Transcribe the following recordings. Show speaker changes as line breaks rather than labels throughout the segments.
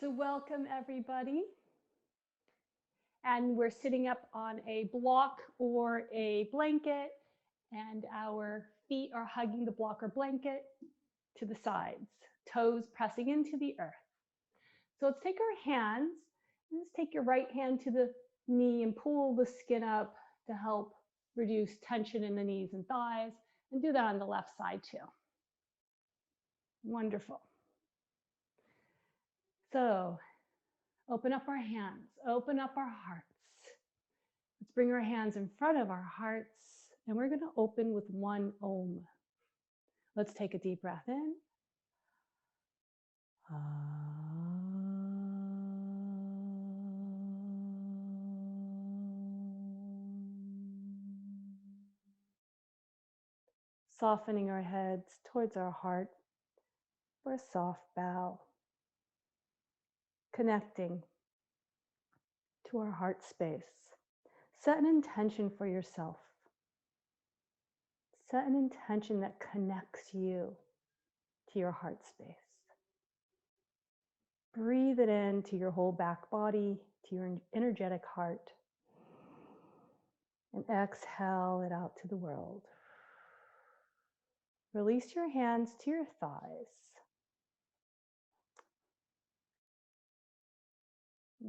So welcome everybody. And we're sitting up on a block or a blanket, and our feet are hugging the block or blanket to the sides, toes pressing into the earth. So let's take our hands, and let's take your right hand to the knee and pull the skin up to help reduce tension in the knees and thighs, and do that on the left side too. Wonderful. So open up our hands, open up our hearts. Let's bring our hands in front of our hearts, and we're going to open with one Om. Let's take a deep breath in. Softening our heads towards our heart for a soft bow. Connecting to our heart space. Set an intention for yourself. Set an intention that connects you to your heart space. Breathe it into your whole back body, to your energetic heart. And exhale it out to the world. Release your hands to your thighs.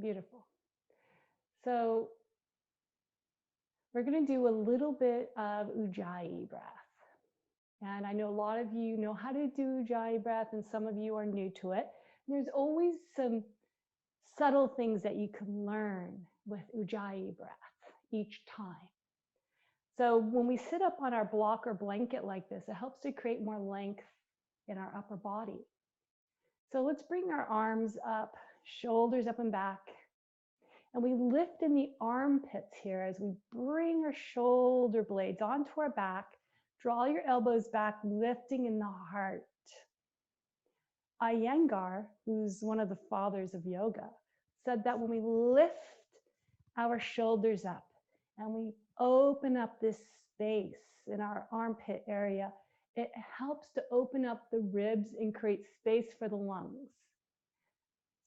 Beautiful. So we're going to do a little bit of Ujjayi breath. And I know a lot of you know how to do Ujjayi breath, and some of you are new to it. There's always some subtle things that you can learn with Ujjayi breath each time. So when we sit up on our block or blanket like this, it helps to create more length in our upper body. So let's bring our arms up, shoulders up and back. And we lift in the armpits here as we bring our shoulder blades onto our back. Draw your elbows back, lifting in the heart. Iyengar, who's one of the fathers of yoga, said that when we lift our shoulders up and we open up this space in our armpit area, it helps to open up the ribs and create space for the lungs.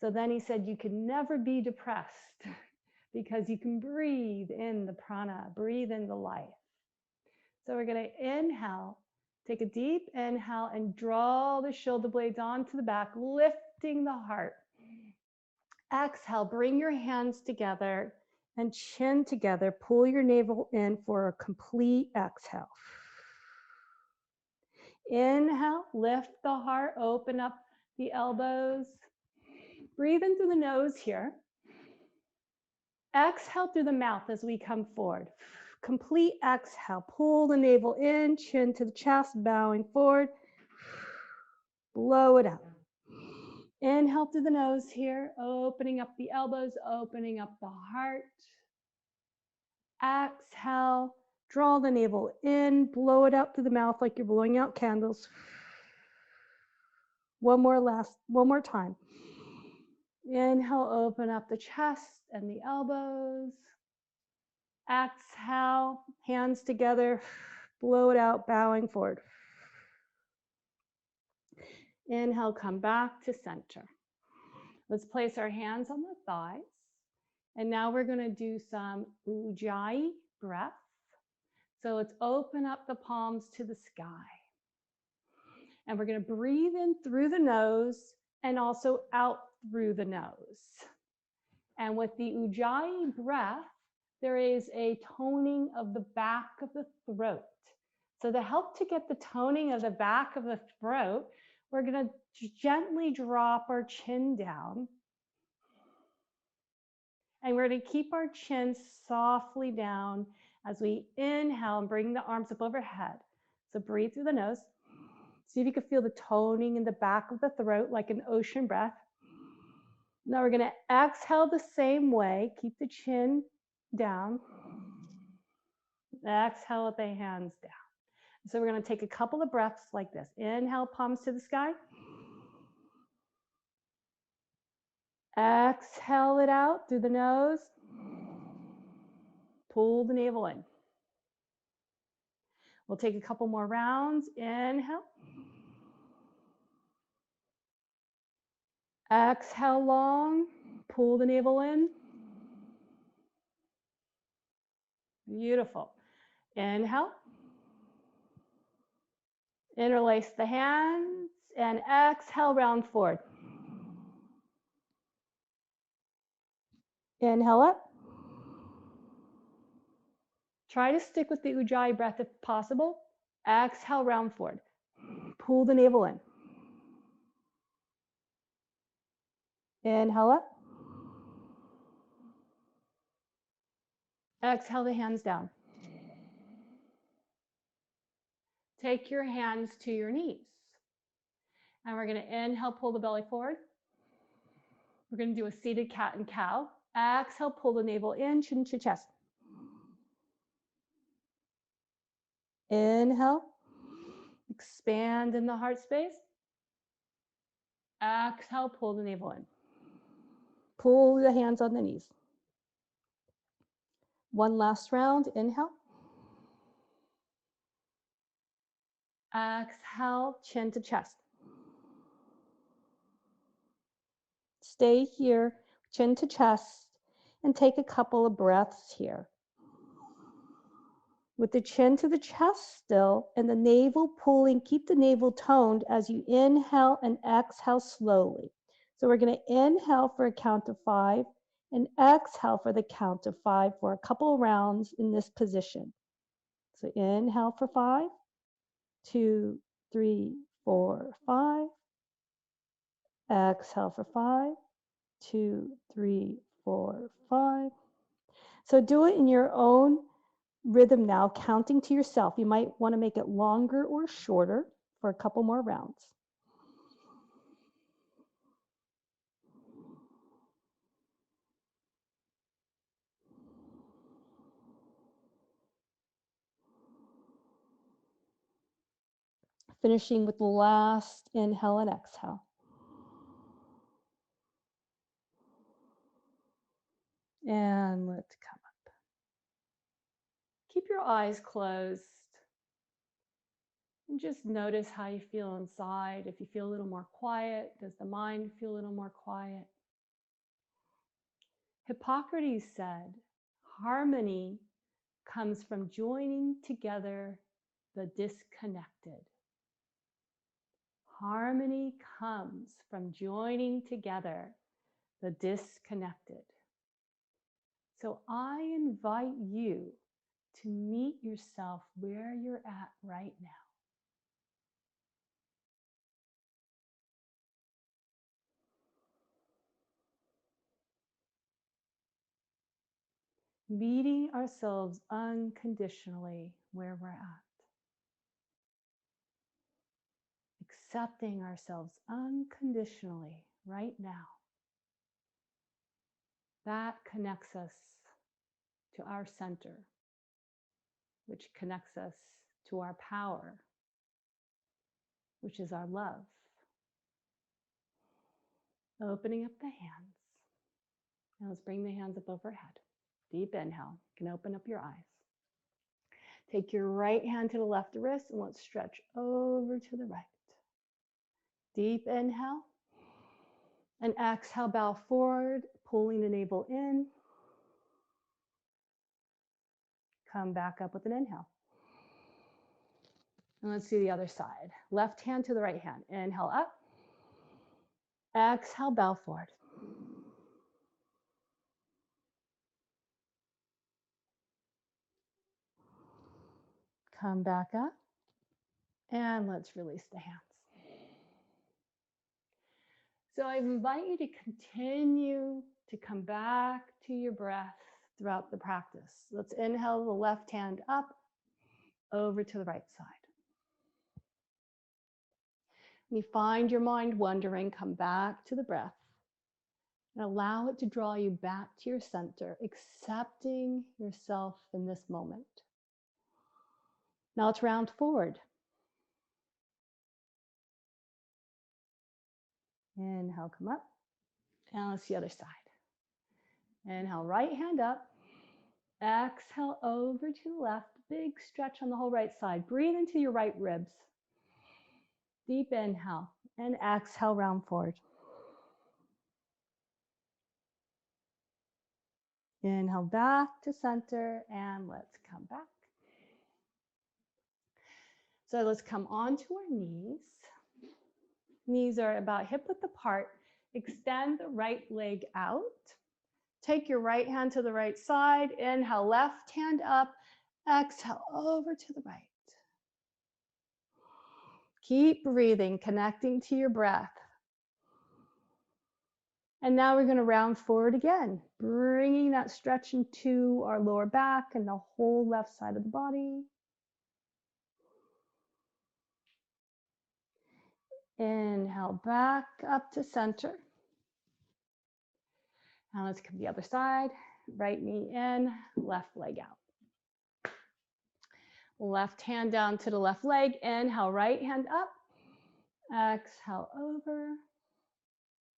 So then he said, you can never be depressed because you can breathe in the prana, breathe in the life. So we're going to inhale, take a deep inhale and draw the shoulder blades onto the back, lifting the heart. Exhale, bring your hands together and chin together. Pull your navel in for a complete exhale. Inhale, lift the heart, open up the elbows. Breathe in through the nose here. Exhale through the mouth as we come forward. Complete exhale. Pull the navel in, chin to the chest, bowing forward. Blow it out. Inhale through the nose here, opening up the elbows, opening up the heart. Exhale, draw the navel in, blow it out through the mouth like you're blowing out candles. One more time. Inhale, open up the chest and the elbows. Exhale, hands together, blow it out, bowing forward. Inhale, come back to center. Let's place our hands on the thighs. And now we're going to do some Ujjayi breath. So let's open up the palms to the sky. And we're going to breathe in through the nose and also out through the nose. And with the Ujjayi breath, there is a toning of the back of the throat. So to help to get the toning of the back of the throat, we're going to gently drop our chin down. And we're going to keep our chin softly down as we inhale and bring the arms up overhead. So breathe through the nose. See if you can feel the toning in the back of the throat like an ocean breath. Now we're going to exhale the same way. Keep the chin down. Exhale with the hands down. So we're going to take a couple of breaths like this. Inhale, palms to the sky. Exhale it out through the nose. Pull the navel in. We'll take a couple more rounds. Inhale. Exhale long, pull the navel in. Beautiful. Inhale. Interlace the hands and exhale, round forward. Inhale up. Try to stick with the Ujjayi breath if possible. Exhale, round forward. Pull the navel in. Inhale up. Exhale the hands down. Take your hands to your knees. And we're going to inhale, pull the belly forward. We're going to do a seated cat and cow. Exhale, pull the navel in, chin to chest. Inhale. Expand in the heart space. Exhale, pull the navel in. Pull the hands on the knees. One last round. Inhale. Exhale, chin to chest. Stay here, chin to chest, and take a couple of breaths here. With the chin to the chest still, and the navel pulling, keep the navel toned as you inhale and exhale slowly. So we're going to inhale for a count of 5 and exhale for the count of 5 for a couple of rounds in this position. So inhale for 5, 2, 3, 4, 5. Exhale for 5, 2, 3, 4, 5. So do it in your own rhythm now, counting to yourself. You might want to make it longer or shorter for a couple more rounds. Finishing with the last inhale and exhale. And let's come up. Keep your eyes closed. And just notice how you feel inside. If you feel a little more quiet, does the mind feel a little more quiet? Hippocrates said, harmony comes from joining together the disconnected. Harmony comes from joining together the disconnected. So I invite you to meet yourself where you're at right now. Meeting ourselves unconditionally where we're at. Accepting ourselves unconditionally right now. That connects us to our center, which connects us to our power, which is our love. Opening up the hands. Now let's bring the hands up overhead. Deep inhale. You can open up your eyes. Take your right hand to the left wrist and let's stretch over to the right. Deep inhale. And exhale, bow forward, pulling the navel in. Come back up with an inhale. And let's do the other side. Left hand to the right hand. Inhale up. Exhale, bow forward. Come back up. And let's release the hands. So I invite you to continue to come back to your breath throughout the practice. Let's inhale the left hand up, over to the right side. When you find your mind wandering, come back to the breath and allow it to draw you back to your center, accepting yourself in this moment. Now let's round forward. Inhale, come up. And let's the other side. Inhale, right hand up. Exhale over to the left. Big stretch on the whole right side. Breathe into your right ribs. Deep inhale and exhale, round forward. Inhale back to center, and let's come back. So let's come onto our knees. Knees are about hip width apart. Extend the right leg out. Take your right hand to the right side. Inhale, left hand up. Exhale, over to the right. Keep breathing, connecting to your breath. And now we're going to round forward again, bringing that stretch into our lower back and the whole left side of the body. Inhale, back up to center. Now let's come to the other side. Right knee in, left leg out. Left hand down to the left leg. Inhale, right hand up. Exhale, over.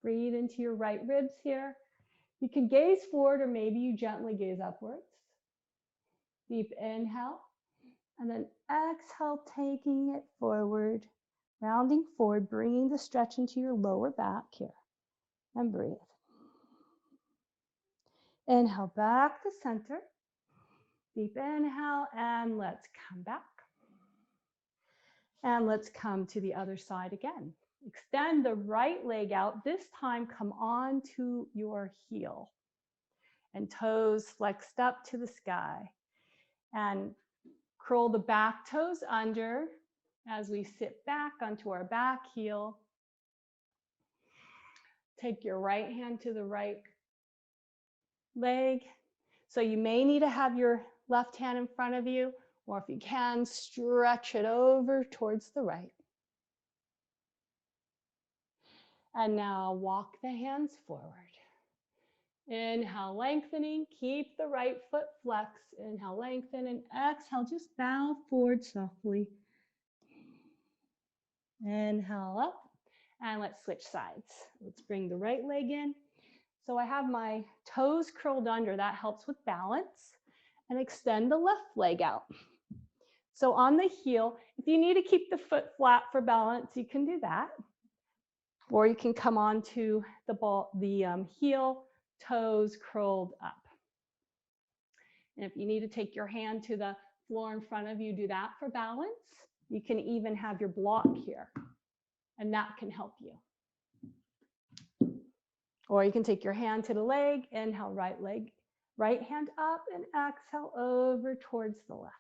Breathe into your right ribs here. You can gaze forward or maybe you gently gaze upwards. Deep inhale. And then exhale, taking it forward, rounding forward, bringing the stretch into your lower back here. And breathe. Inhale, back to center. Deep inhale, and let's come back. And let's come to the other side again. Extend the right leg out. This time, come on to your heel. And toes flexed up to the sky. And curl the back toes under as we sit back onto our back heel. Take your right hand to the right leg. So you may need to have your left hand in front of you, or if you can, stretch it over towards the right. And now walk the hands forward. Inhale, lengthening, keep the right foot flexed. Inhale, lengthen, and exhale, just bow forward softly. Inhale up, and let's switch sides. Let's bring the right leg in. So I have my toes curled under, that helps with balance, and extend the left leg out. So on the heel, if you need to keep the foot flat for balance, you can do that. Or you can come onto the heel, toes curled up. And if you need to take your hand to the floor in front of you, do that for balance. You can even have your block here, and that can help you. Or you can take your hand to the leg, inhale, right leg, right hand up, and exhale over towards the left.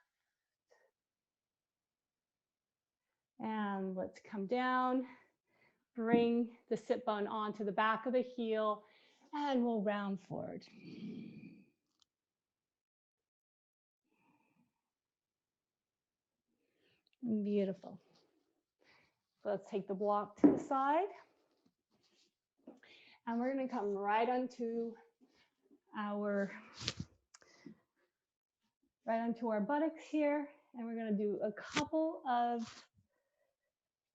And let's come down, bring the sit bone onto the back of the heel, and we'll round forward. Beautiful. So let's take the block to the side. And we're going to come right onto our buttocks here. And we're going to do a couple of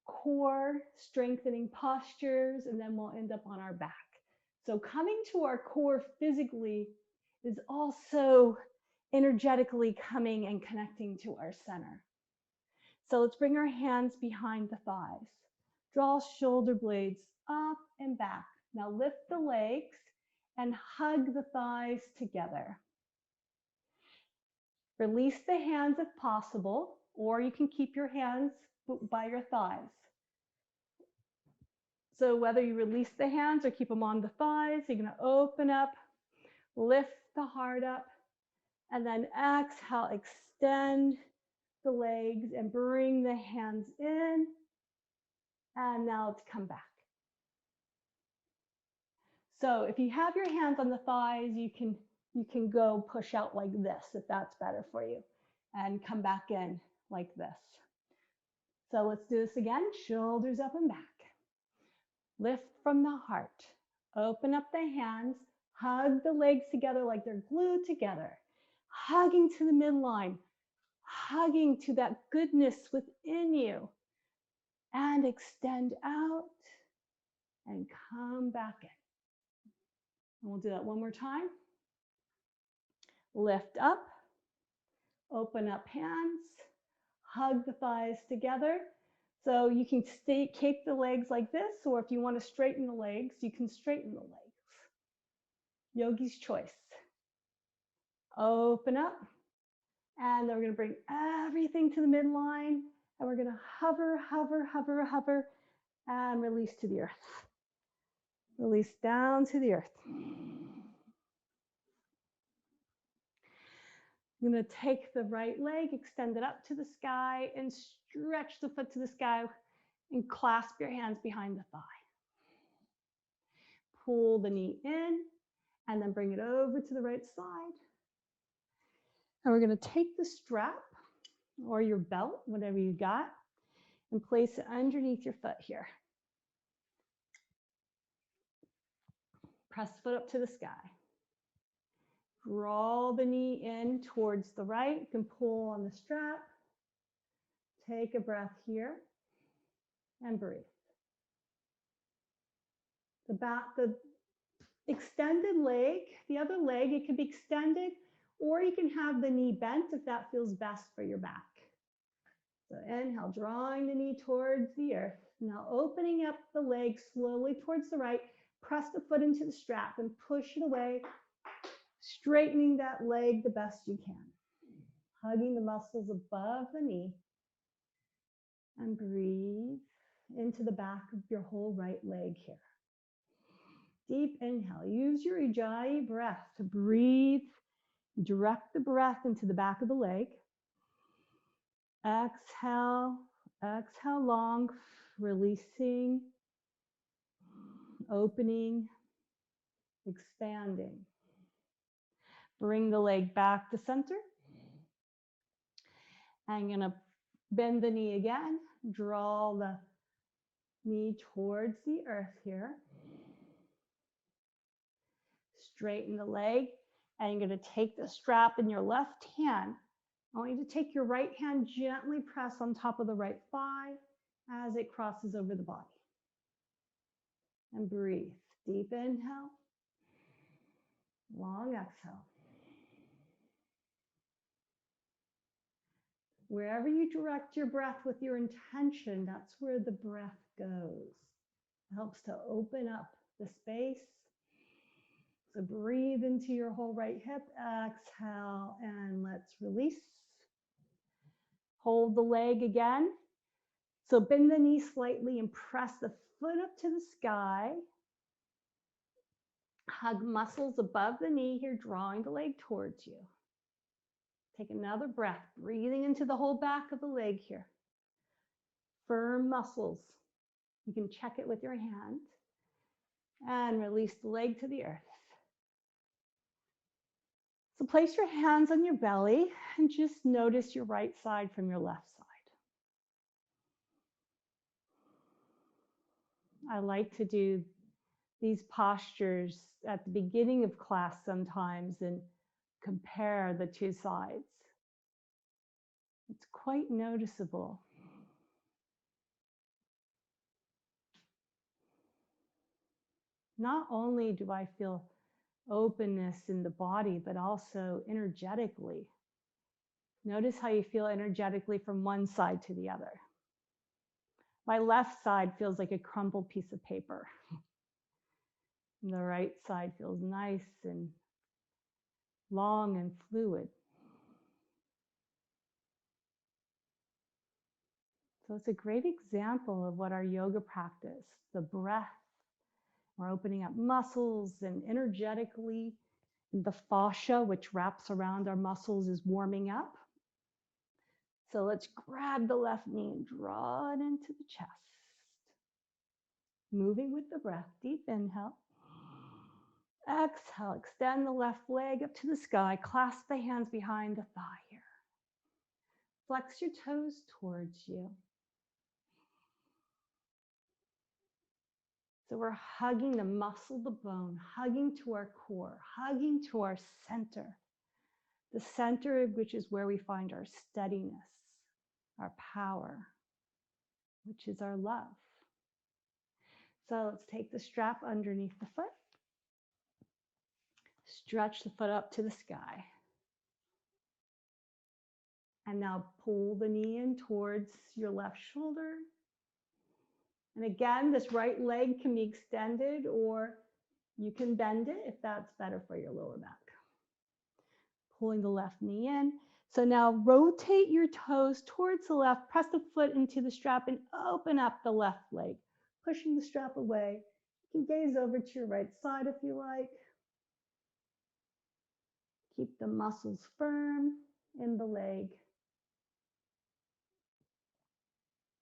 core strengthening postures, and then we'll end up on our back. So coming to our core physically is also energetically coming and connecting to our center. So let's bring our hands behind the thighs. Draw shoulder blades up and back. Now lift the legs and hug the thighs together. Release the hands if possible, or you can keep your hands by your thighs. So whether you release the hands or keep them on the thighs, you're going to open up, lift the heart up, and then exhale, extend the legs and bring the hands in. And now let's come back. So if you have your hands on the thighs, you can go push out like this if that's better for you, and come back in like this. So let's do this again. Shoulders up and back. Lift from the heart. Open up the hands. Hug the legs together like they're glued together. Hugging to the midline. Hugging to that goodness within you. And extend out and come back in. And we'll do that one more time. Lift up. Open up hands. Hug the thighs together. So you can keep the legs like this, or if you want to straighten the legs, you can straighten the legs. Yogi's choice. Open up. And then we're going to bring everything to the midline. And we're going to hover, hover, hover, hover, and release to the earth. Release down to the earth. I'm going to take the right leg, extend it up to the sky, and stretch the foot to the sky and clasp your hands behind the thigh. Pull the knee in and then bring it over to the right side. And we're going to take the strap or your belt, whatever you got, and place it underneath your foot here. Press the foot up to the sky. Draw the knee in towards the right. You can pull on the strap. Take a breath here and breathe. The extended leg, the other leg, it can be extended, or you can have the knee bent if that feels best for your back. So inhale, drawing the knee towards the earth. Now opening up the leg slowly towards the right. Press the foot into the strap and push it away, straightening that leg the best you can. Hugging the muscles above the knee. And breathe into the back of your whole right leg here. Deep inhale. Use your Ujjayi breath to breathe. Direct the breath into the back of the leg. Exhale. Exhale long. Releasing. Opening. Expanding. Bring the leg back to center. I'm going to bend the knee again. Draw the knee towards the earth here. Straighten the leg. And you're going to take the strap in your left hand. I want you to take your right hand, gently press on top of the right thigh as it crosses over the body. And breathe. Deep inhale. Long exhale. Wherever you direct your breath with your intention, that's where the breath goes. It helps to open up the space. So breathe into your whole right hip. Exhale, and let's release. Hold the leg again. So bend the knee slightly and press the foot up to the sky. Hug muscles above the knee here, drawing the leg towards you. Take another breath, breathing into the whole back of the leg here. Firm muscles. You can check it with your hand. And release the leg to the earth. So place your hands on your belly and just notice your right side from your left side. I like to do these postures at the beginning of class sometimes and compare the two sides. It's quite noticeable. Not only do I feel openness in the body, but also energetically. Notice how you feel energetically from one side to the other. My left side feels like a crumpled piece of paper. And the right side feels nice and long and fluid. So it's a great example of what our yoga practice, the breath, we're opening up muscles and energetically the fascia, which wraps around our muscles, is warming up. So let's grab the left knee and draw it into the chest. Moving with the breath, deep inhale. Exhale, extend the left leg up to the sky. Clasp the hands behind the thigh here. Flex your toes towards you. So we're hugging the muscle, the bone, hugging to our core, hugging to our center. The center, which is where we find our steadiness, our power, which is our love. So let's take the strap underneath the foot. Stretch the foot up to the sky. And now pull the knee in towards your left shoulder. And again, this right leg can be extended, or you can bend it if that's better for your lower back. pulling the left knee in. So now rotate your toes towards the left, press the foot into the strap and open up the left leg, pushing the strap away. You can gaze over to your right side if you like. Keep the muscles firm in the leg.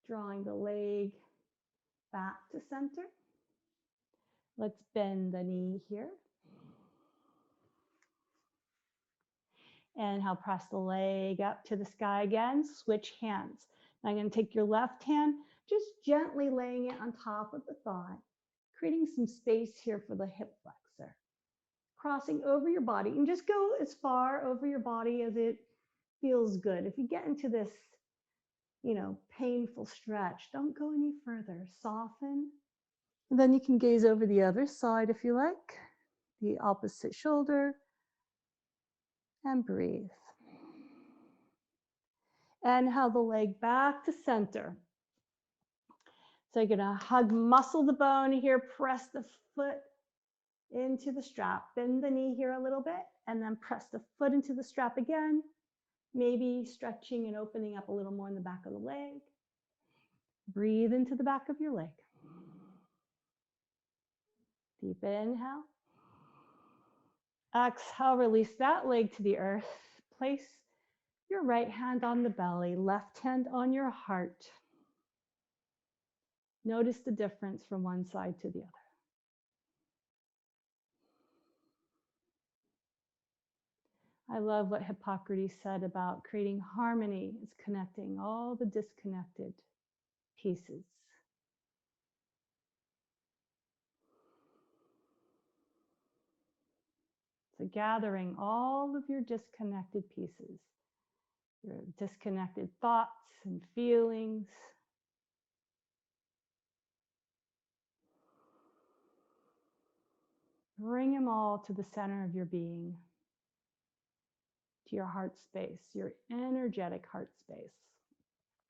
Drawing the leg back to center. Let's bend the knee here. Inhale, press the leg up to the sky again. Switch hands. Now I'm going to take your left hand, just gently laying it on top of the thigh, creating some space here for the hip flexor. Crossing over your body, and just go as far over your body as it feels good. If you get into this, painful stretch, don't go any further. Soften. And then you can gaze over the other side if you like, the opposite shoulder, and breathe. Inhale the leg back to center. So you're gonna muscle the bone here, press the foot into the strap, bend the knee here a little bit, and then press the foot into the strap again, maybe stretching and opening up a little more in the back of the leg. Breathe into the back of your leg. Deep inhale. Exhale, release that leg to the earth. Place your right hand on the belly, left hand on your heart. Notice the difference from one side to the other. I love what Hippocrates said about creating harmony is connecting all the disconnected pieces. So gathering all of your disconnected pieces, your disconnected thoughts and feelings. Bring them all to the center of your being, to your heart space, your energetic heart space,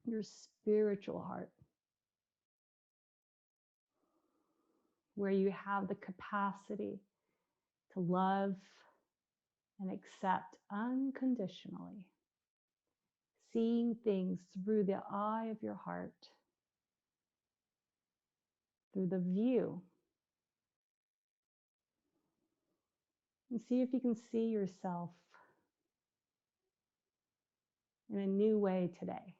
your spiritual heart, where you have the capacity to love and accept unconditionally, seeing things through the eye of your heart, through the view. And see if you can see yourself in a new way today.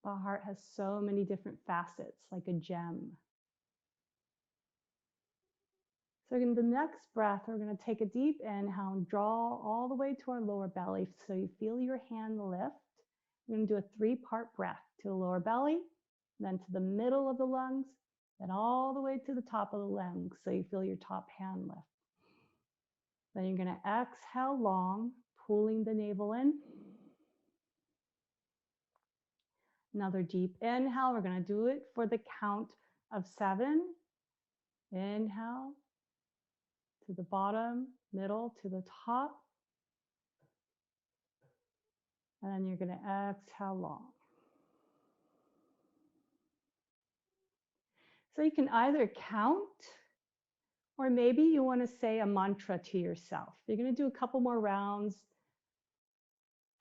The heart has so many different facets, like a gem. So in the next breath, we're going to take a deep inhale and draw all the way to our lower belly. So you feel your hand lift. We're going to do a 3-part breath to the lower belly, then to the middle of the lungs, then all the way to the top of the lungs. So you feel your top hand lift. Then you're going to exhale long, pulling the navel in. Another deep inhale. We're going to do it for the count of 7. Inhale to the bottom, middle to the top. And then you're going to exhale long. So you can either count, or maybe you want to say a mantra to yourself. You're going to do a couple more rounds,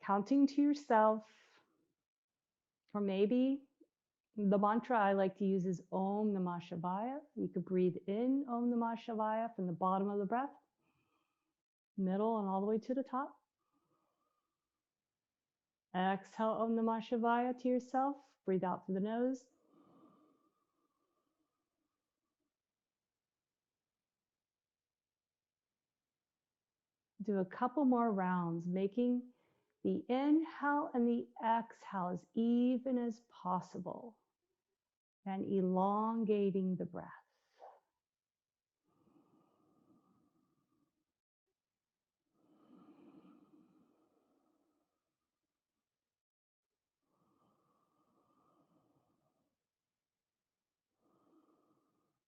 counting to yourself. Or maybe the mantra I like to use is Om Namah Shivaya. You could breathe in Om Namah Shivaya from the bottom of the breath, middle and all the way to the top. Exhale Om Namah Shivaya to yourself. Breathe out through the nose. Do a couple more rounds, making the inhale and the exhale as even as possible, and elongating the breath.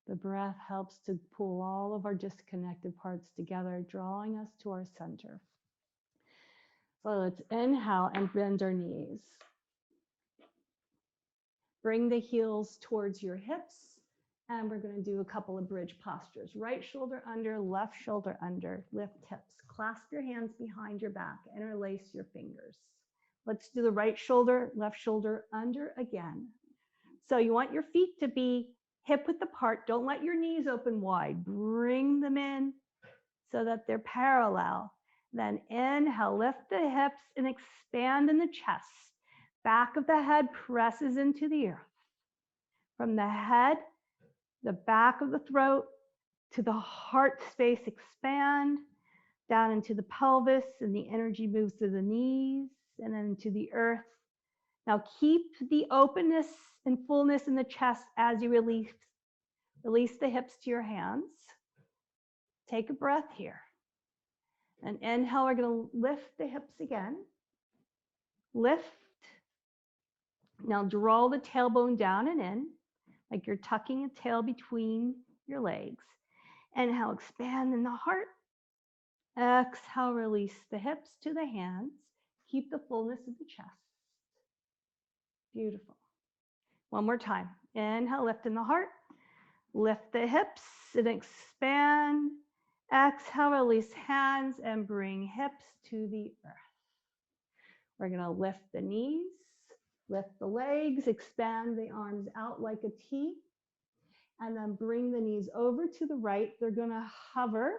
The breath helps to pull all of our disconnected parts together, drawing us to our center. So let's inhale and bend our knees. Bring the heels towards your hips And we're going to do a couple of bridge postures. Right shoulder under, left shoulder under, lift hips. Clasp your hands behind your back, interlace your fingers. Let's do the right shoulder, left shoulder under again. So you want your feet to be hip width apart. Don't let your knees open wide. Bring them in so that they're parallel. Then inhale, lift the hips and expand in the chest. Back of the head presses into the earth. From the head, the back of the throat to the heart space, expand down into the pelvis, and the energy moves to the knees and then to the earth. Now keep the openness and fullness in the chest as you release the hips to your hands. Take a breath here. And inhale, we're going to lift the hips again. Lift. Now draw the tailbone down and in, like you're tucking a tail between your legs. Inhale, expand in the heart. Exhale, release the hips to the hands. Keep the fullness of the chest. Beautiful. One more time. Inhale, lift in the heart. Lift the hips and expand. Exhale, release hands and bring hips to the earth. We're going to lift the knees, lift the legs, expand the arms out like a T, and then bring the knees over to the right. They're going to hover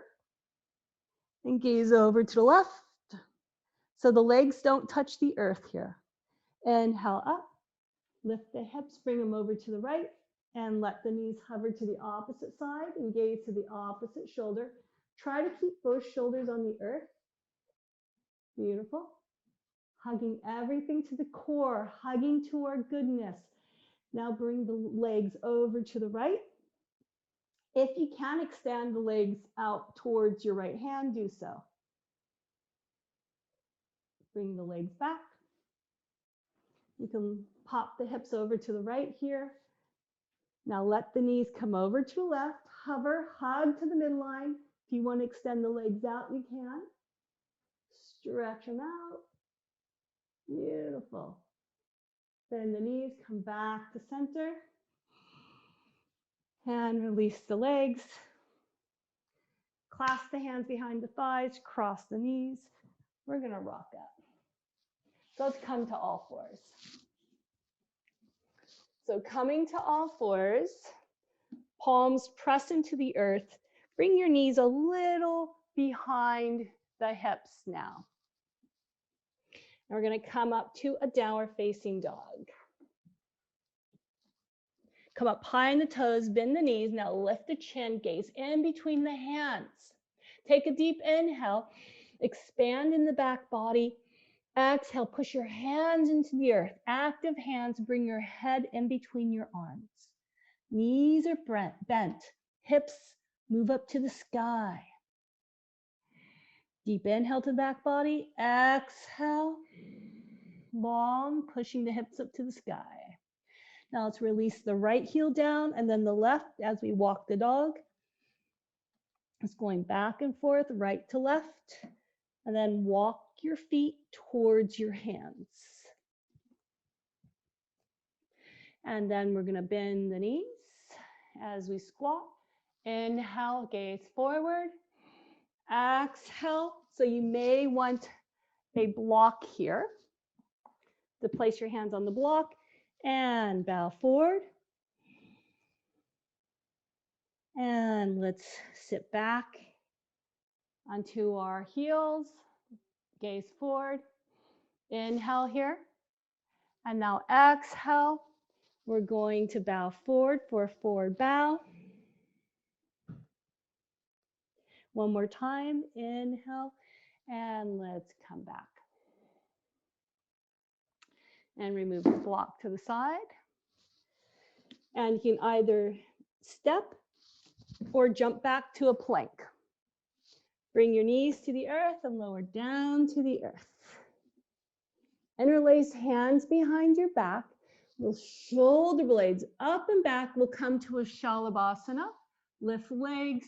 and gaze over to the left. So the legs don't touch the earth here. Inhale up, lift the hips, bring them over to the right, and let the knees hover to the opposite side and gaze to the opposite shoulder. Try to keep both shoulders on the earth. Beautiful. Hugging everything to the core, hugging to our goodness. Now bring the legs over to the right. If you can extend the legs out towards your right hand, do so. Bring the legs back. You can pop the hips over to the right here. Now let the knees come over to the left. Hover, hug to the midline. If you want to extend the legs out, you can. Stretch them out. Beautiful. Bend the knees, come back to center. And release the legs. Clasp the hands behind the thighs, cross the knees. We're going to rock up. So let's come to all fours. So coming to all fours, palms press into the earth. Bring your knees a little behind the hips now. And we're going to come up to a downward facing dog. Come up high on the toes, bend the knees. Now lift the chin, gaze in between the hands. Take a deep inhale, expand in the back body. Exhale, push your hands into the earth. Active hands, bring your head in between your arms. Knees are bent, hips move up to the sky. Deep inhale to the back body. Exhale, long, pushing the hips up to the sky. Now let's release the right heel down and then the left as we walk the dog. It's going back and forth, right to left, and then walk your feet towards your hands. And then we're going to bend the knees as we squat. Inhale, gaze forward. Exhale. So you may want a block here to place your hands on the block and bow forward. And let's sit back onto our heels, gaze forward. Inhale here. And now exhale. We're going to bow forward for a forward bow. One more time, inhale, and let's come back. And remove the block to the side. And you can either step or jump back to a plank. Bring your knees to the earth and lower down to the earth. Interlace hands behind your back. We'll shoulder blades up and back. We'll come to a Shalabhasana. Lift legs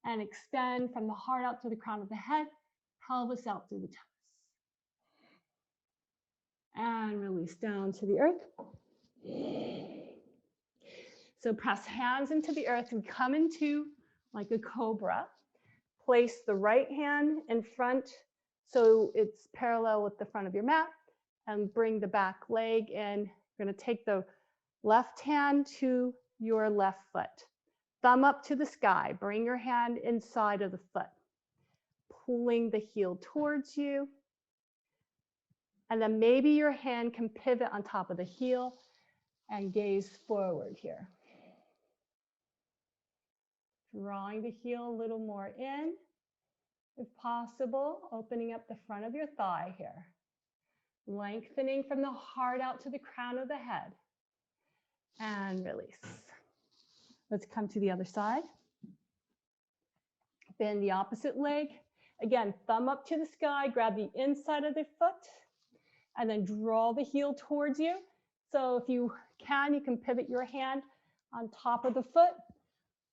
and extend from the heart out to the crown of the head, pelvis out through the toes. And release down to the earth. So press hands into the earth and come into like a cobra. Place the right hand in front so it's parallel with the front of your mat, and bring the back leg in. You're going to take the left hand to your left foot. Thumb up to the sky. Bring your hand inside of the foot, pulling the heel towards you. And then maybe your hand can pivot on top of the heel and gaze forward here. Drawing the heel a little more in, if possible, opening up the front of your thigh here. Lengthening from the heart out to the crown of the head. And release. Let's come to the other side. Bend the opposite leg. Again, thumb up to the sky, grab the inside of the foot, and then draw the heel towards you. So if you can pivot your hand on top of the foot.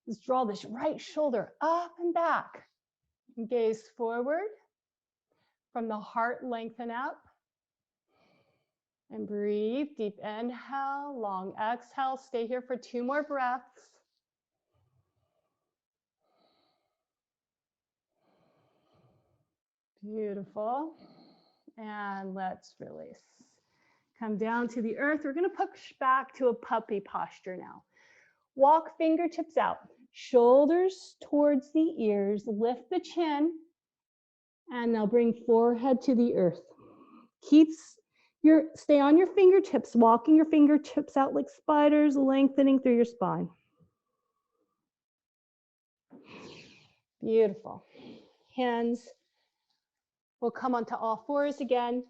Just draw this right shoulder up and back. And gaze forward. From the heart, lengthen up. And breathe. Deep inhale, long exhale. Stay here for 2 more breaths. Beautiful. And let's release. Come down to the earth. We're going to push back to a puppy posture now. Walk fingertips out. Shoulders towards the ears. Lift the chin. And now bring forehead to the earth. Stay on your fingertips, walking your fingertips out like spiders, lengthening through your spine. Beautiful. Hands will come onto all fours again.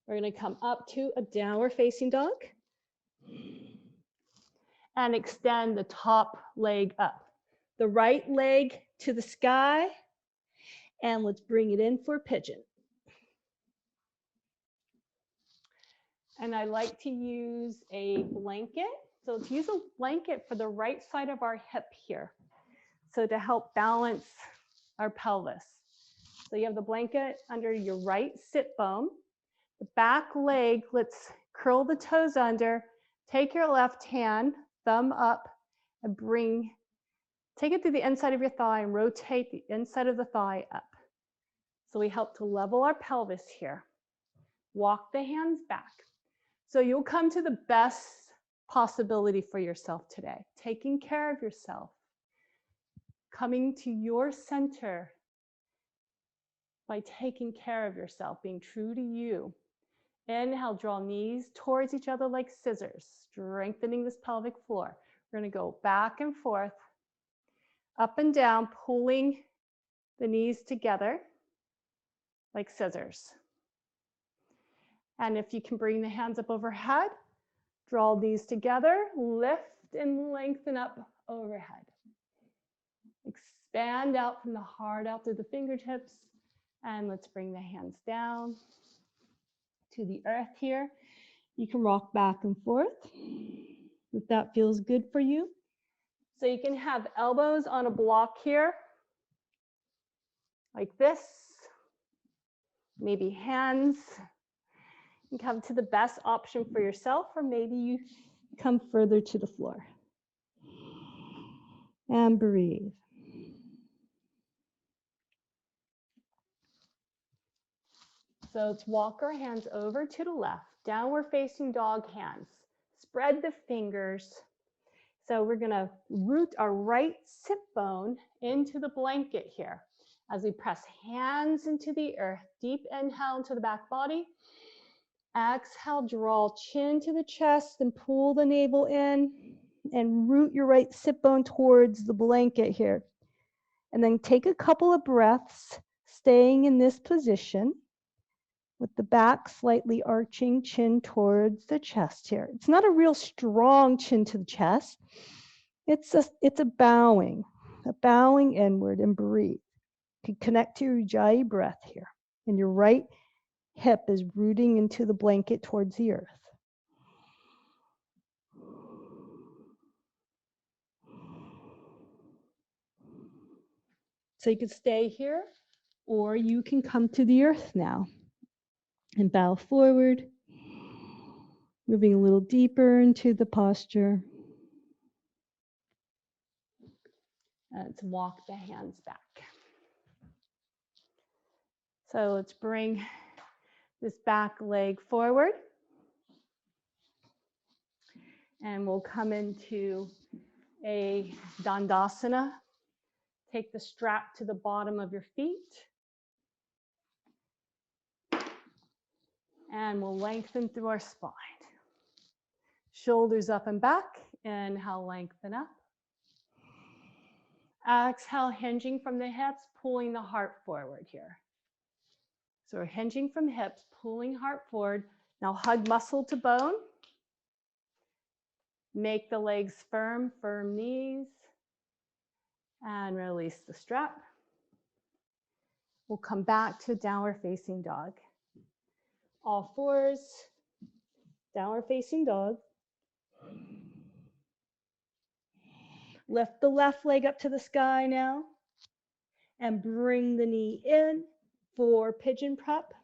We're going to come up to a downward facing dog and extend the top leg up. The right leg to the sky, and let's bring it in for pigeon. And I like to use a blanket. So let's use a blanket for the right side of our hip here. So to help balance our pelvis. So you have the blanket under your right sit bone. The back leg, let's curl the toes under. Take your left hand, thumb up, and take it through the inside of your thigh and rotate the inside of the thigh up. So we help to level our pelvis here. Walk the hands back. So you'll come to the best possibility for yourself today. Taking care of yourself. Coming to your center by taking care of yourself, being true to you. Inhale, draw knees towards each other like scissors, strengthening this pelvic floor. We're going to go back and forth, up and down, pulling the knees together like scissors. And if you can bring the hands up overhead, draw these together, lift and lengthen up overhead. Expand out from the heart out through the fingertips. And let's bring the hands down to the earth here. You can rock back and forth if that feels good for you. So you can have elbows on a block here, like this. Maybe hands. You come to the best option for yourself, or maybe you come further to the floor. And breathe. So let's walk our hands over to the left, downward facing dog hands. Spread the fingers. So we're going to root our right sit bone into the blanket here as we press hands into the earth. Deep inhale into the back body. Exhale, draw chin to the chest and pull the navel in and root your right sit bone towards the blanket here. And then take a couple of breaths, staying in this position with the back slightly arching, chin towards the chest here. It's not a real strong chin to the chest. It's a bowing inward, and breathe. You can connect to your Ujjayi breath here. And your right hip is rooting into the blanket towards the earth. So you can stay here, or you can come to the earth now and bow forward, moving a little deeper into the posture. And let's walk the hands back. So let's bring this back leg forward. And we'll come into a Dandasana. Take the strap to the bottom of your feet. And we'll lengthen through our spine. Shoulders up and back. Inhale, lengthen up. Exhale, hinging from the hips, pulling the heart forward here. So we're hinging from hips, pulling heart forward. Now hug muscle to bone. Make the legs firm, firm knees. And release the strap. We'll come back to downward facing dog. All fours, downward facing dog. Lift the left leg up to the sky now. And bring the knee in for pigeon prep.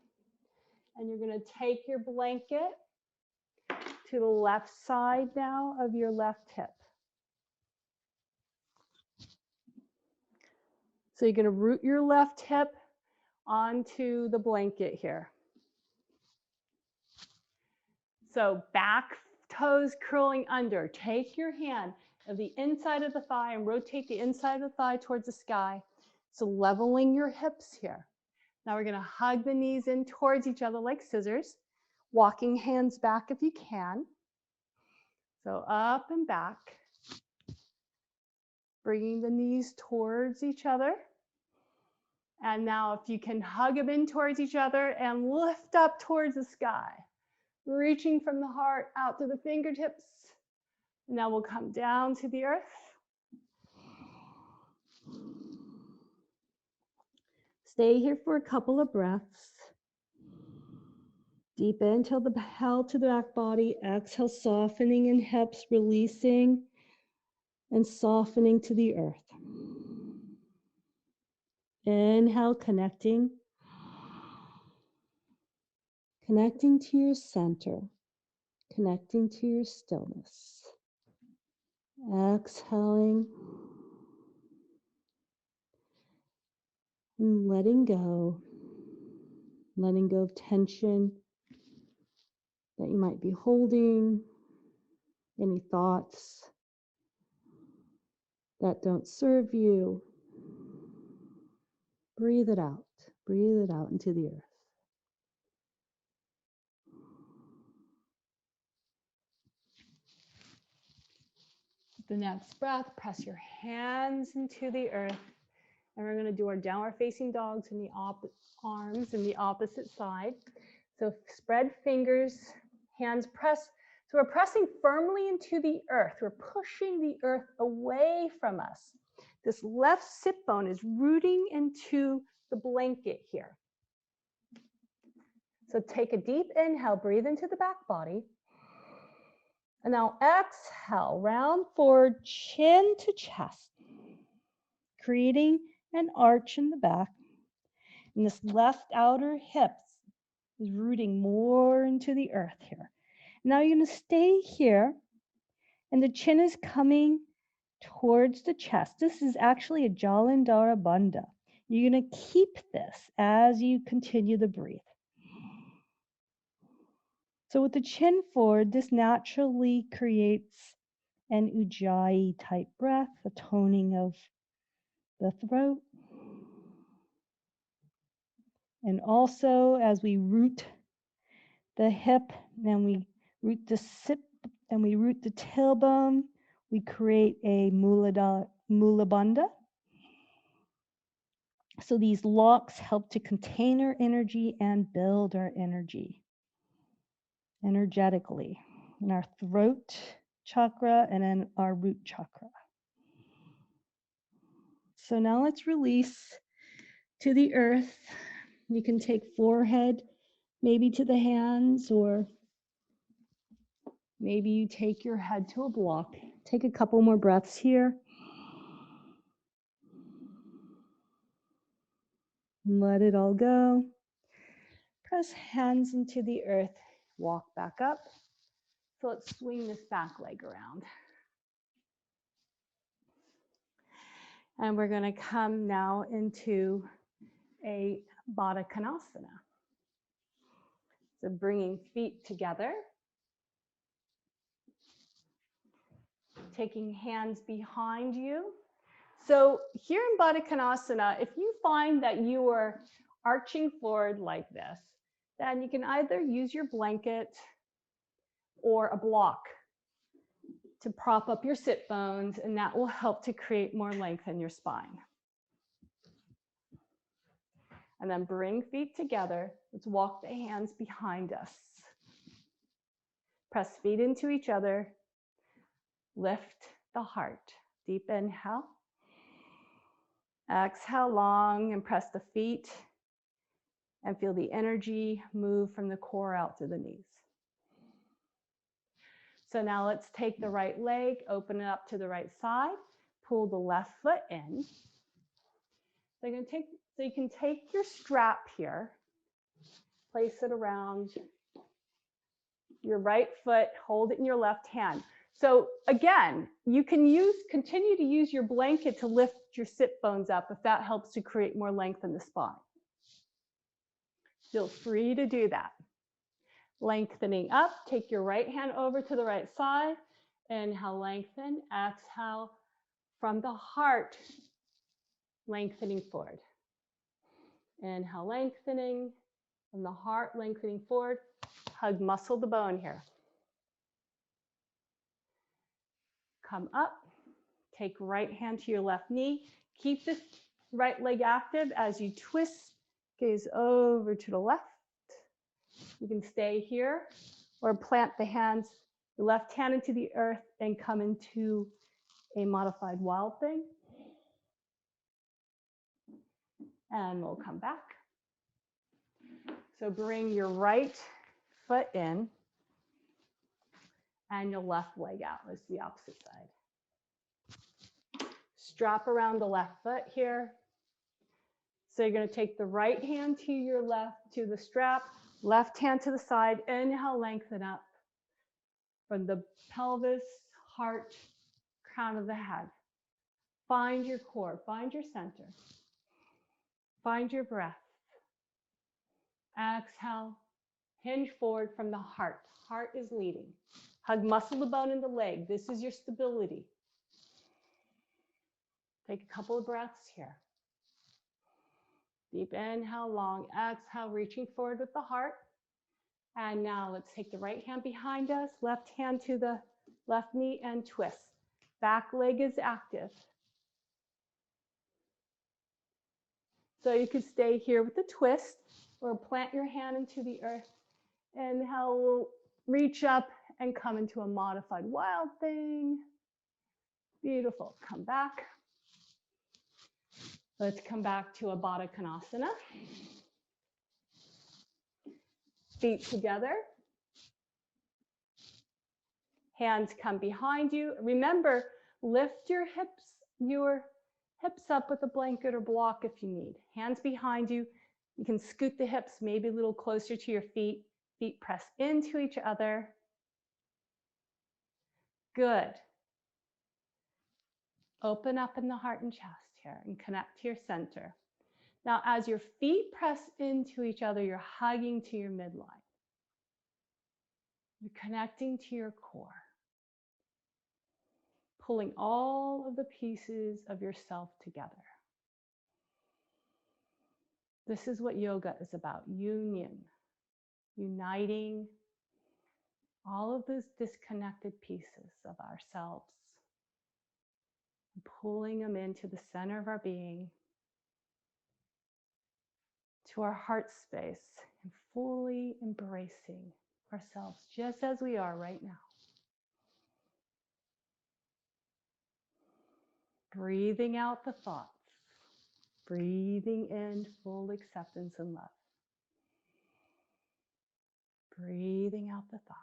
And you're going to take your blanket to the left side now of your left hip. So you're going to root your left hip onto the blanket here. So back toes curling under. Take your hand of the inside of the thigh and rotate the inside of the thigh towards the sky. So leveling your hips here. Now we're going to hug the knees in towards each other like scissors. Walking hands back if you can. So up and back. Bringing the knees towards each other. And now if you can hug them in towards each other and lift up towards the sky. Reaching from the heart out to the fingertips. Now we'll come down to the earth. Stay here for a couple of breaths. Deep inhale the held to the back body. Exhale, softening in hips, releasing and softening to the earth. Inhale, connecting. Connecting to your center. Connecting to your stillness. Exhaling. And letting go of tension that you might be holding, any thoughts that don't serve you. Breathe it out into the earth. The next breath, press your hands into the earth. And we're going to do our downward facing dogs in the arms in the opposite side. So spread fingers, hands press. So we're pressing firmly into the earth. We're pushing the earth away from us. This left sit bone is rooting into the blanket here. So take a deep inhale, breathe into the back body. And now exhale, round forward, chin to chest, creating an arch in the back. And this left outer hip is rooting more into the earth here. Now you're going to stay here, and the chin is coming towards the chest. This is actually a Jalandhara Bandha. You're going to keep this as you continue to breathe. So with the chin forward, this naturally creates an Ujjayi type breath, a toning of the throat. And also as we root the hip, then we root the sit, and we root the tailbone, we create a Mula Bandha. So these locks help to contain our energy and build our energy energetically in our throat chakra and in our root chakra. So now let's release to the earth. You can take forehead maybe to the hands, or maybe you take your head to a block. Take a couple more breaths here. Let it all go. Press hands into the earth. Walk back up. So let's swing this back leg around. And we're going to come now into a Baddha Konasana. So bringing feet together, taking hands behind you. So here in Baddha Konasana, if you find that you are arching forward like this, then you can either use your blanket or a block to prop up your sit bones, and that will help to create more length in your spine. And then bring feet together. Let's walk the hands behind us. Press feet into each other. Lift the heart. Deep inhale. Exhale long and press the feet and feel the energy move from the core out through the knees. So now let's take the right leg, open it up to the right side, pull the left foot in. So you can take your strap here, place it around your right foot, hold it in your left hand. So again, you can continue to use your blanket to lift your sit bones up if that helps to create more length in the spine. Feel free to do that. Lengthening up, take your right hand over to the right side. Inhale, lengthen. Exhale from the heart, lengthening forward. Inhale, lengthening from the heart, lengthening forward. Hug muscle to bone here. Come up, take right hand to your left knee. Keep this right leg active as you twist, gaze over to the left. You can stay here or plant the hands, the left hand into the earth and come into a modified wild thing. And we'll come back. So bring your right foot in and your left leg out. Let's the opposite side. Strap around the left foot here. So you're going to take the right hand to your left, to the strap, left hand to the side. Inhale, lengthen up from the pelvis, heart, crown of the head. Find your core, find your center. Find your breath. Exhale, hinge forward from the heart. Heart is leading. Hug muscle to bone in the leg. This is your stability. Take a couple of breaths here. Deep inhale, long exhale, reaching forward with the heart. And now let's take the right hand behind us, left hand to the left knee and twist. Back leg is active. So you could stay here with the twist or plant your hand into the earth. Inhale, we'll reach up and come into a modified wild thing. Beautiful. Come back. Let's come back to a Baddha Konasana. Feet together. Hands come behind you. Remember, lift your hips up with a blanket or block if you need. Hands behind you. You can scoot the hips maybe a little closer to your feet. Feet press into each other. Good. Open up in the heart and chest here and connect to your center. Now, as your feet press into each other, you're hugging to your midline. You're connecting to your core. Pulling all of the pieces of yourself together. This is what yoga is about, union, uniting all of those disconnected pieces of ourselves, and pulling them into the center of our being, to our heart space, and fully embracing ourselves just as we are right now. Breathing out the thoughts. Breathing in full acceptance and love. Breathing out the thoughts.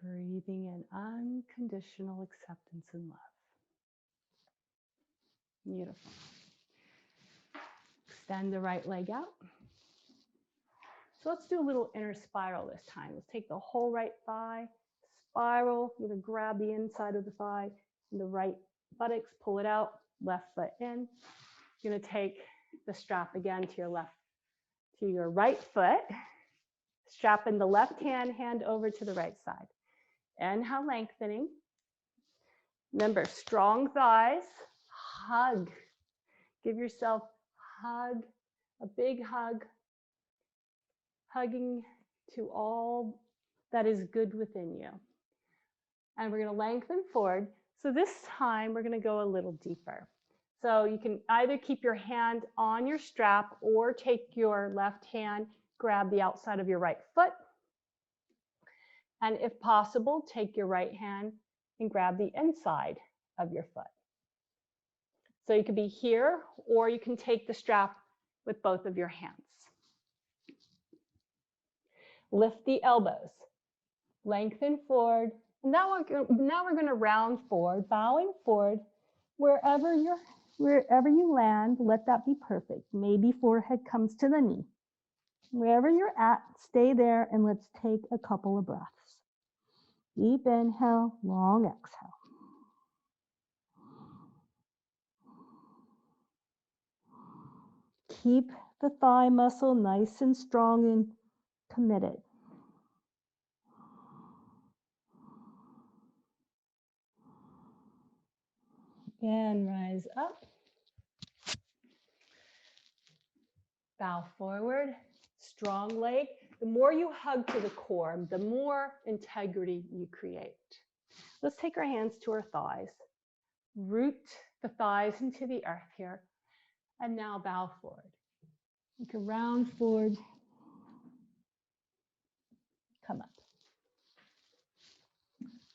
Breathing in unconditional acceptance and love. Beautiful. Extend the right leg out. So let's do a little inner spiral this time. Let's take the whole right thigh, spiral. You're going to grab the inside of the thigh and the right buttocks, pull it out, left foot in. You're going to take the strap again to your right foot. Strap in the left hand, hand over to the right side. Inhale, lengthening. Remember, strong thighs, hug. Give yourself a hug, a big hug, hugging to all that is good within you. And we're going to lengthen forward. So this time, we're going to go a little deeper. So you can either keep your hand on your strap or take your left hand, grab the outside of your right foot. And if possible, take your right hand and grab the inside of your foot. So you could be here, or you can take the strap with both of your hands. Lift the elbows, lengthen forward. Now we're going to round forward, bowing forward. Wherever you land, let that be perfect. Maybe forehead comes to the knee. Wherever you're at, stay there, and let's take a couple of breaths. Deep inhale, long exhale. Keep the thigh muscle nice and strong and committed. And rise up. Bow forward, strong leg. The more you hug to the core, the more integrity you create. Let's take our hands to our thighs. Root the thighs into the earth here. And now bow forward. You can round forward. Come up.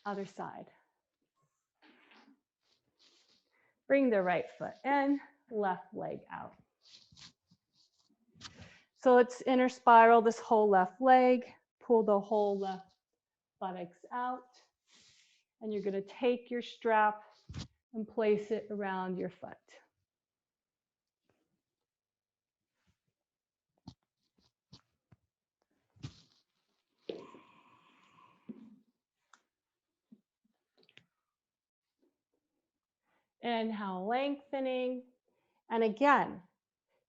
Other side. Bring the right foot in, left leg out. So let's inner spiral this whole left leg, pull the whole left buttocks out, and you're going to take your strap and place it around your foot. Inhale, lengthening. And again,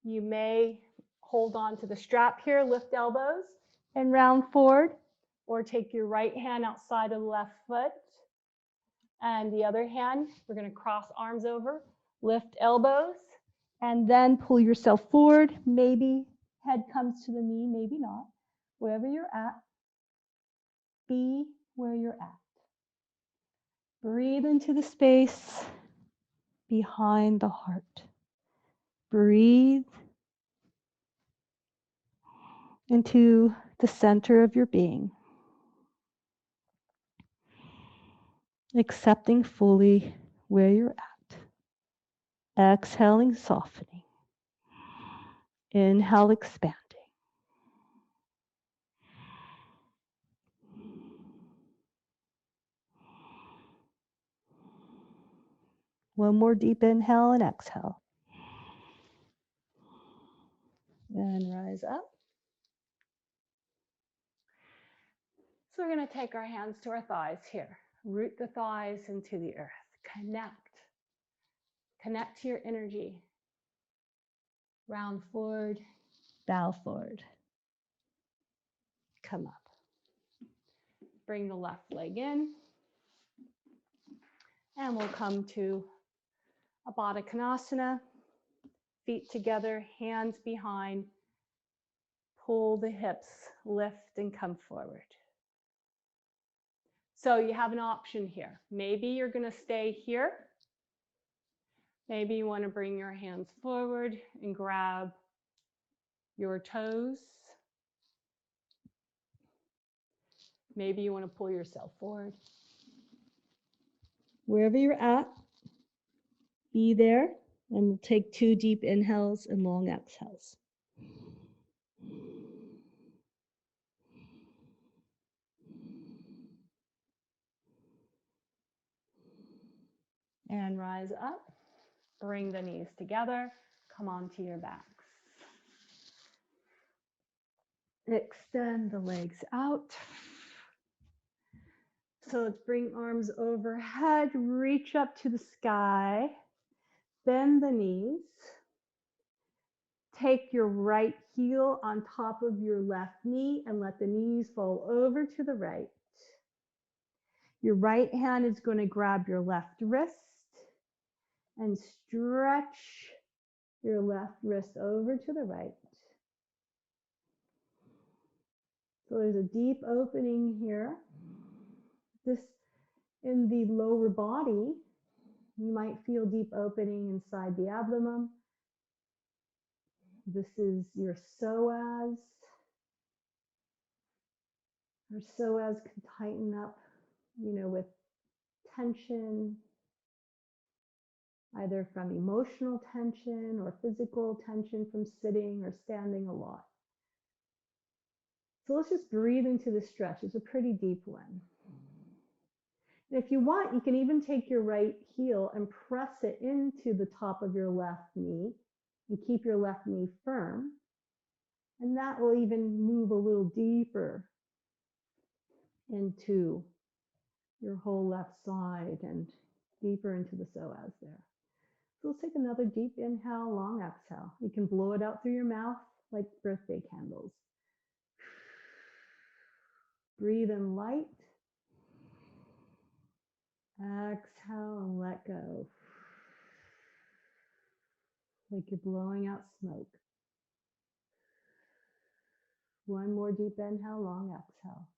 you may hold on to the strap here, lift elbows, and round forward, or take your right hand outside of the left foot. And the other hand, we're going to cross arms over, lift elbows, and then pull yourself forward. Maybe head comes to the knee, maybe not. Wherever you're at, be where you're at. Breathe into the space behind the heart. Breathe into the center of your being. Accepting fully where you're at. Exhaling, softening. Inhale, expanding. One more deep inhale and exhale. And rise up. So we're going to take our hands to our thighs here. Root the thighs into the earth. Connect. Connect to your energy. Round forward, bow forward. Come up. Bring the left leg in. And we'll come to a Baddha Konasana. Feet together, hands behind. Pull the hips, lift and come forward. So you have an option here. Maybe you're going to stay here. Maybe you want to bring your hands forward and grab your toes. Maybe you want to pull yourself forward. Wherever you're at, be there, and we'll take 2 deep inhales and long exhales. And rise up. Bring the knees together. Come onto your backs. Extend the legs out. So let's bring arms overhead, reach up to the sky, bend the knees. Take your right heel on top of your left knee and let the knees fall over to the right. Your right hand is going to grab your left wrist and stretch your left wrist over to the right. So there's a deep opening here. This in the lower body, you might feel deep opening inside the abdomen. This is your psoas. Your psoas can tighten up, with tension, either from emotional tension or physical tension from sitting or standing a lot. So let's just breathe into the stretch. It's a pretty deep one. And if you want, you can even take your right heel and press it into the top of your left knee and keep your left knee firm. And that will even move a little deeper into your whole left side and deeper into the psoas there. So let's take another deep inhale, long exhale. You can blow it out through your mouth like birthday candles. Breathe in light. Exhale and let go. Like you're blowing out smoke. One more deep inhale, long exhale.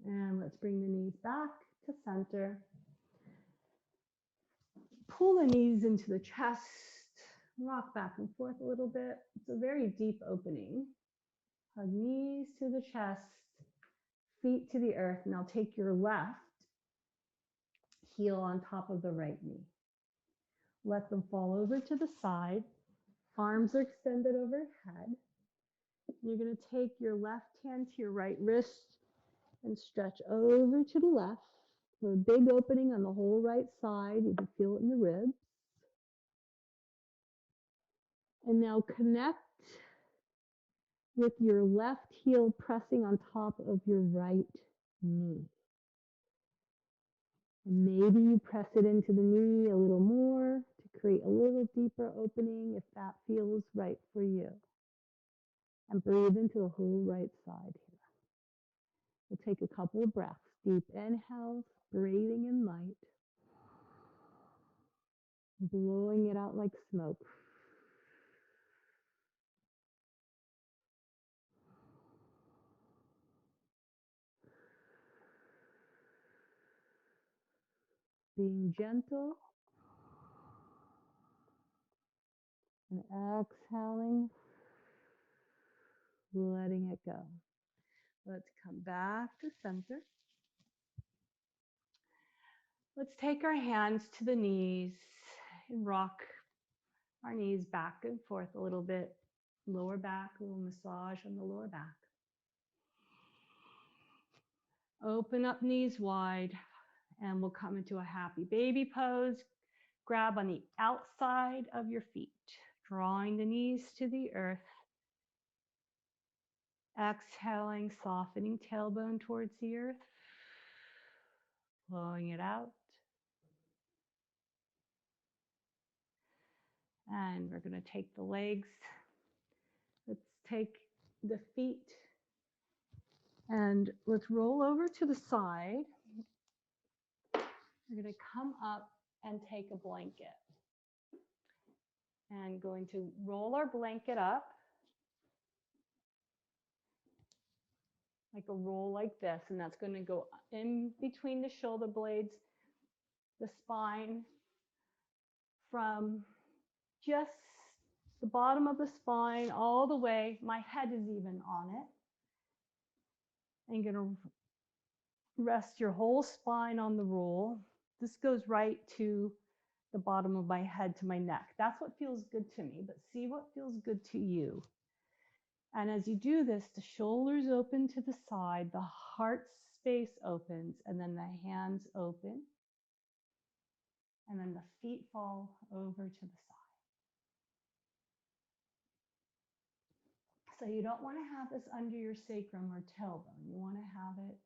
And let's bring the knees back to center. Pull the knees into the chest. Rock back and forth a little bit. It's a very deep opening. Hug knees to the chest, feet to the earth. Now take your left heel on top of the right knee. Let them fall over to the side. Arms are extended overhead. You're going to take your left hand to your right wrist and stretch over to the left. For a big opening on the whole right side. You can feel it in the ribs. And now connect with your left heel pressing on top of your right knee. And maybe you press it into the knee a little more to create a little deeper opening if that feels right for you. And breathe into the whole right side here. We'll take a couple of breaths. Deep inhales, breathing in light. Blowing it out like smoke. Being gentle. And exhaling, letting it go. Let's come back to center. Let's take our hands to the knees and rock our knees back and forth a little bit. Lower back, a little massage on the lower back. Open up knees wide and we'll come into a happy baby pose. Grab on the outside of your feet, drawing the knees to the earth. Exhaling, softening tailbone towards the earth. Blowing it out. And we're going to take the legs. Let's take the feet and let's roll over to the side. We're going to come up and take a blanket. And going to roll our blanket up. Like a roll like this. And that's going to go in between the shoulder blades, the spine, from just the bottom of the spine all the way. My head is even on it. And you're going to rest your whole spine on the roll. This goes right to the bottom of my head to my neck. That's what feels good to me, but see what feels good to you. And as you do this, the shoulders open to the side, the heart space opens, and then the hands open. And then the feet fall over to the side. So you don't want to have this under your sacrum or tailbone. You want to have it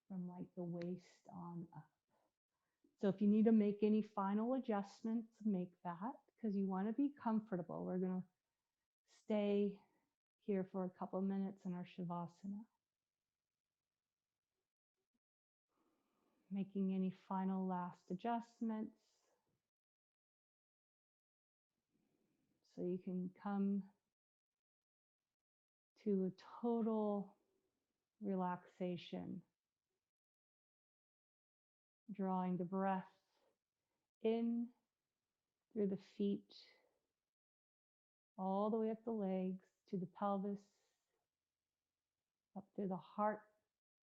from like the waist on up. So if you need to make any final adjustments, make that because you want to be comfortable. We're going to stay here for a couple minutes in our Shavasana. Making any final last adjustments. So you can come to a total relaxation, drawing the breath in through the feet, all the way up the legs, to the pelvis, up through the heart,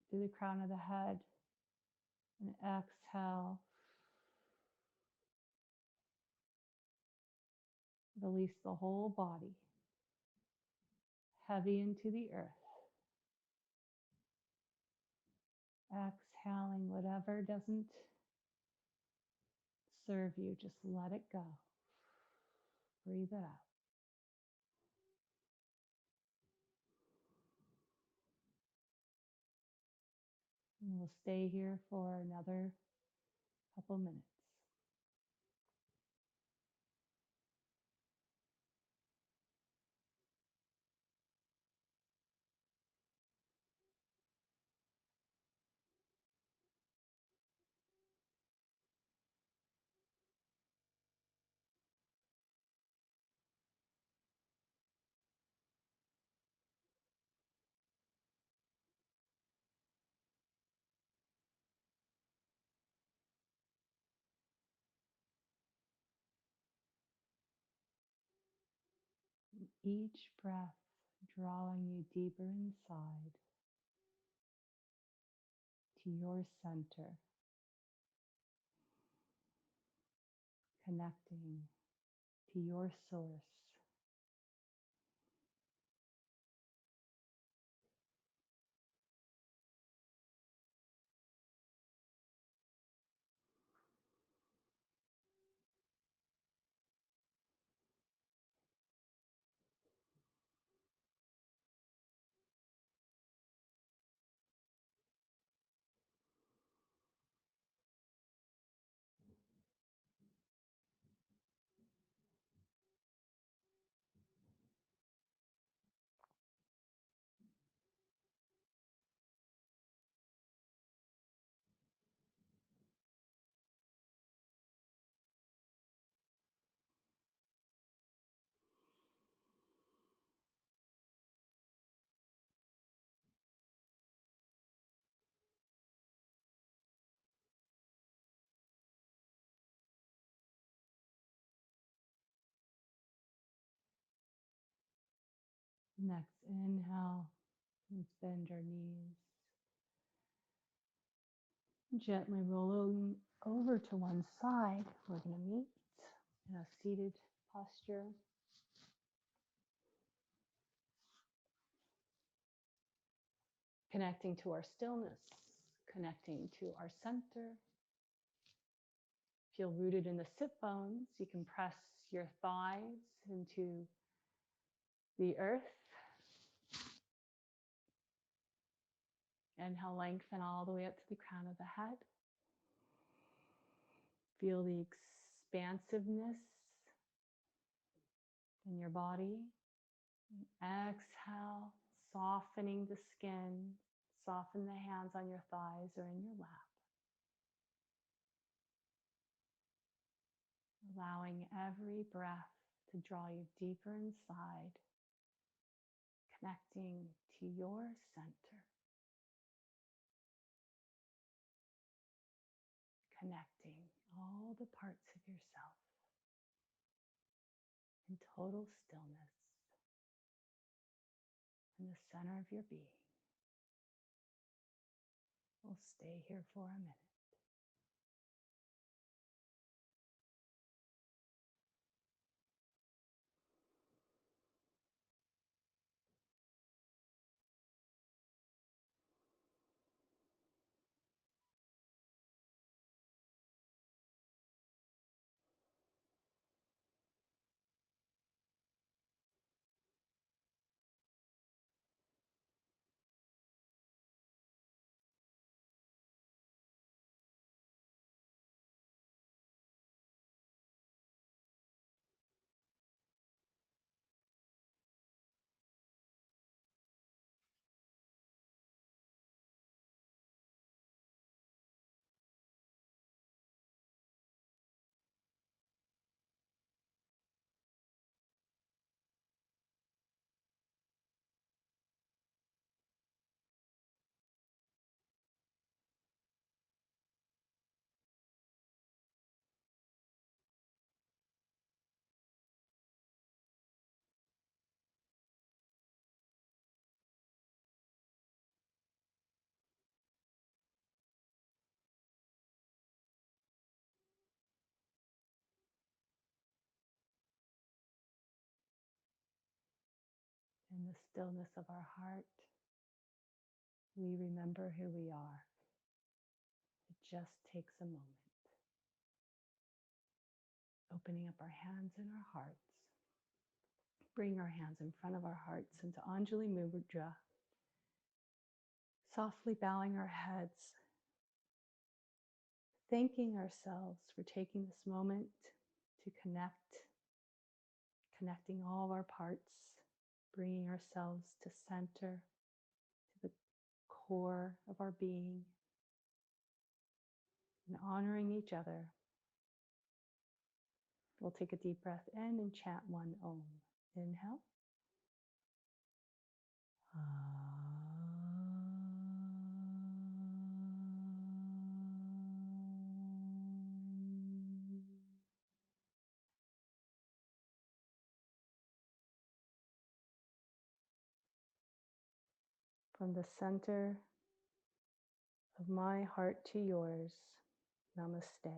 through the crown of the head, and exhale. Release the whole body, heavy into the earth. Exhaling whatever doesn't serve you, just let it go. Breathe it out. And we'll stay here for another couple minutes. Each breath drawing you deeper inside to your center, connecting to your source. Next inhale, let's bend our knees. Gently rolling over to one side. We're going to meet in a seated posture. Connecting to our stillness, connecting to our center. Feel rooted in the sit bones. You can press your thighs into the earth. Inhale, lengthen all the way up to the crown of the head. Feel the expansiveness in your body. Exhale, softening the skin. Soften the hands on your thighs or in your lap. Allowing every breath to draw you deeper inside, connecting to your center, connecting all the parts of yourself in total stillness in the center of your being. We'll stay here for a minute. In the stillness of our heart, we remember who we are. It just takes a moment. Opening up our hands and our hearts. Bring our hands in front of our hearts into Anjali Mudra. Softly bowing our heads. Thanking ourselves for taking this moment to connecting all of our parts, bringing ourselves to center, to the core of our being, and honoring each other. We'll take a deep breath in and chant one Om. Inhale. From the center of my heart to yours, namaste.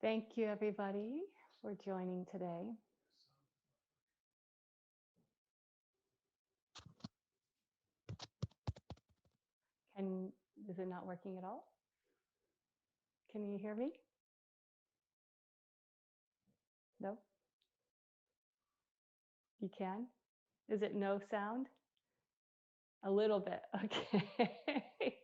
Thank you, everybody, for joining today. Is it not working at all? Can you hear me? No? You can? Is it no sound? A little bit, okay.